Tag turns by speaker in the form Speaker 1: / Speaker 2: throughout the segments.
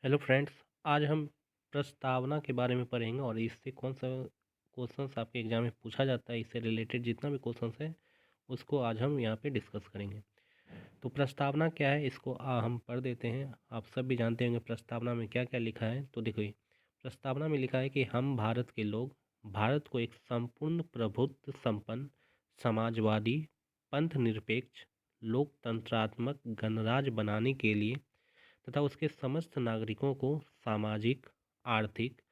Speaker 1: Hello friends. आज हम प्रस्तावना के बारे में पढ़ेंगे और इससे कौन सा क्वेश्चंस आपके एग्जाम में पूछा जाता है, इससे रिलेटेड जितना भी क्वेश्चंस है उसको आज हम यहाँ पे डिस्कस करेंगे। तो प्रस्तावना क्या है, इसको हम पढ़ देते हैं। आप सब भी जानते होंगे प्रस्तावना में क्या क्या लिखा है। तो देखो, प्रस्तावना में लिखा है कि हम भारत के लोग भारत को एक संपूर्ण प्रभुत्व संपन्न समाजवादी पंथ निरपेक्ष लोकतंत्रात्मक गणराज्य बनाने के लिए तथा उसके समस्त नागरिकों को सामाजिक, आर्थिक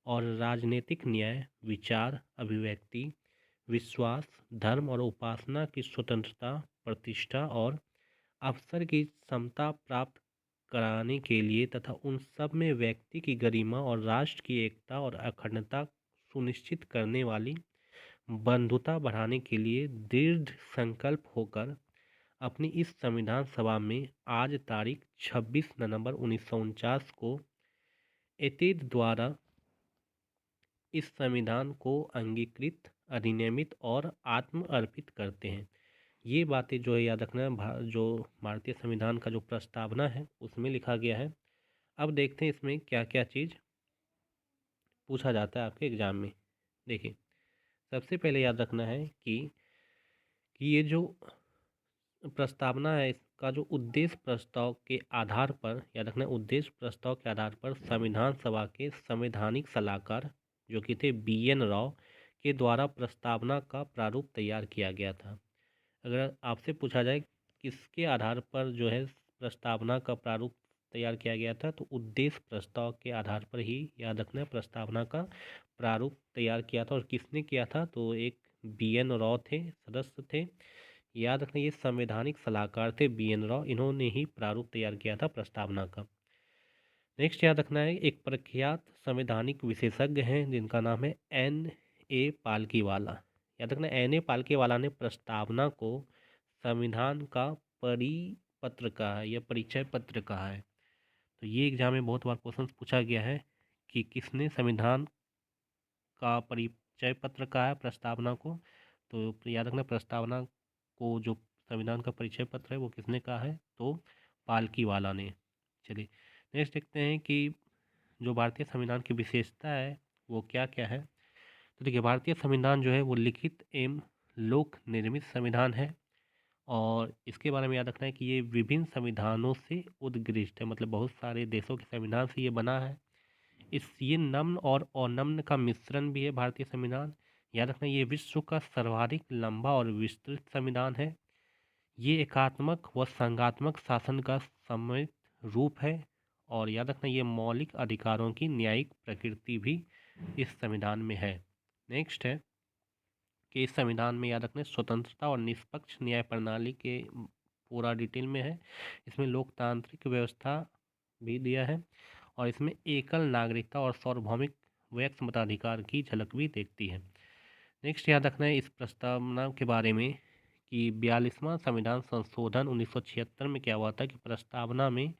Speaker 1: और राजनीतिक न्याय, विचार, अभिव्यक्ति, विश्वास, धर्म और उपासना की स्वतंत्रता, प्रतिष्ठा और अवसर की समता प्राप्त कराने के लिए तथा उन सब में व्यक्ति की गरिमा और राष्ट्र की एकता और अखंडता सुनिश्चित करने वाली बंधुता बढ़ाने के लिए दृढ़ संकल्प होकर अपनी इस संविधान सभा में आज तारीख 26 नवंबर 1949 को एतेद द्वारा इस संविधान को अंगीकृत, अधिनियमित और आत्म अर्पित करते हैं। ये बातें जो है याद रखना है। जो भारतीय संविधान का जो प्रस्तावना है उसमें लिखा गया है। अब देखते हैं इसमें क्या क्या चीज़ पूछा जाता है आपके एग्जाम में। देखिए, सबसे पहले याद रखना है कि ये जो प्रस्तावना है इसका जो उद्देश्य प्रस्ताव के आधार पर याद रखना है, उद्देश्य प्रस्ताव के आधार पर संविधान सभा के संवैधानिक सलाहकार जो कि थे BN राव के द्वारा प्रस्तावना का प्रारूप तैयार किया गया था। अगर आपसे पूछा जाए किसके आधार पर जो है प्रस्तावना का प्रारूप तैयार किया गया था, तो उद्देश्य प्रस्ताव के आधार पर ही याद रखना है प्रस्तावना का प्रारूप तैयार किया था। और किसने किया था, तो एक BN राव थे, सदस्य थे। याद रखना, ये संवैधानिक सलाहकार थे BN राव, इन्होंने ही प्रारूप तैयार किया था प्रस्तावना का। नेक्स्ट याद रखना है, एक प्रख्यात संवैधानिक विशेषज्ञ हैं जिनका नाम है N.A. पालकीवाला। याद रखना, N.A. पालकीवाला ने प्रस्तावना को संविधान का परिपत्र कहा है या परिचय पत्र कहा है। तो ये एग्जाम में बहुत बार क्वेश्चन पूछा गया है कि किसने संविधान का परिचय पत्र कहा है प्रस्तावना को। तो याद रखना, प्रस्तावना को जो संविधान का परिचय पत्र है वो किसने कहा है, तो पालकीवाला ने। चलिए नेक्स्ट देखते हैं कि जो भारतीय संविधान की विशेषता है वो क्या क्या है। तो देखिए, भारतीय संविधान जो है वो लिखित एवं लोक निर्मित संविधान है और इसके बारे में याद रखना है कि ये विभिन्न संविधानों से उत्कृष्ट है, मतलब बहुत सारे देशों के संविधान से ये बना है। ये नम्न और अनम्न का मिश्रण भी है भारतीय संविधान। याद रखना, ये विश्व का सर्वाधिक लंबा और विस्तृत संविधान है। ये एकात्मक व संघात्मक शासन का सम्मिलित रूप है। और याद रखना, ये मौलिक अधिकारों की न्यायिक प्रकृति भी इस संविधान में है। नेक्स्ट है कि इस संविधान में याद रखना, स्वतंत्रता और निष्पक्ष न्याय प्रणाली के पूरा डिटेल में है। इसमें लोकतांत्रिक व्यवस्था भी दिया है और इसमें एकल नागरिकता और सार्वभौमिक व्यक्ति मताधिकार की झलक भी देखती है। नेक्स्ट याद रखना है इस प्रस्तावना के बारे में कि 42वां संविधान संशोधन 1976 में क्या हुआ था कि प्रस्तावना में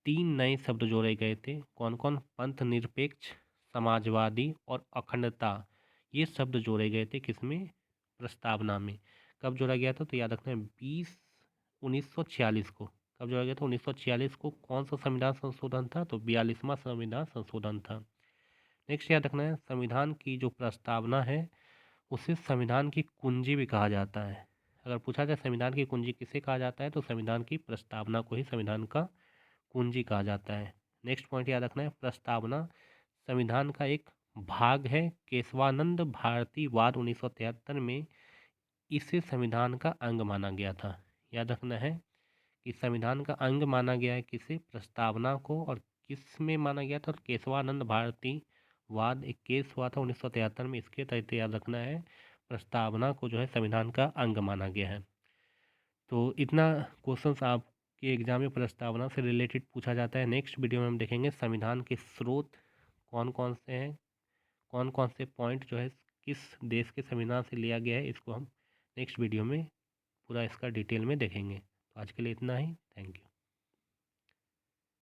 Speaker 1: 3 नए शब्द जोड़े गए थे। कौन कौन? पंथ निरपेक्ष, समाजवादी और अखंडता। ये शब्द जोड़े गए थे किसमें? प्रस्तावना में। कब जोड़ा गया था? तो याद रखना है 1946 को। कब जोड़ा गया था? 1946 को। कौन सा संविधान संशोधन था? तो 42वां संविधान संशोधन था। नेक्स्ट याद रखना है, संविधान की जो प्रस्तावना है उसे संविधान की कुंजी भी कहा जाता है। अगर पूछा जाए संविधान की कुंजी किसे कहा जाता है, तो संविधान की प्रस्तावना को ही संविधान का कुंजी कहा जाता है। नेक्स्ट पॉइंट याद रखना है, प्रस्तावना संविधान का एक भाग है। केशवानंद भारती वाद 1973 में इसे संविधान का अंग माना गया था। याद रखना है कि संविधान का अंग माना गया है किसे? प्रस्तावना को। और किस में माना गया था? केशवानंद भारती वाद एक केस हुआ था 1973 में, इसके तहत याद रखना है प्रस्तावना को जो है संविधान का अंग माना गया है। तो इतना क्वेश्चंस आपके एग्जाम में प्रस्तावना से रिलेटेड पूछा जाता है। नेक्स्ट वीडियो में हम देखेंगे संविधान के स्रोत कौन कौन से हैं, कौन कौन से पॉइंट जो है किस देश के संविधान से लिया गया है, इसको हम नेक्स्ट वीडियो में पूरा इसका डिटेल में देखेंगे। तो आज के लिए इतना ही। Thank you.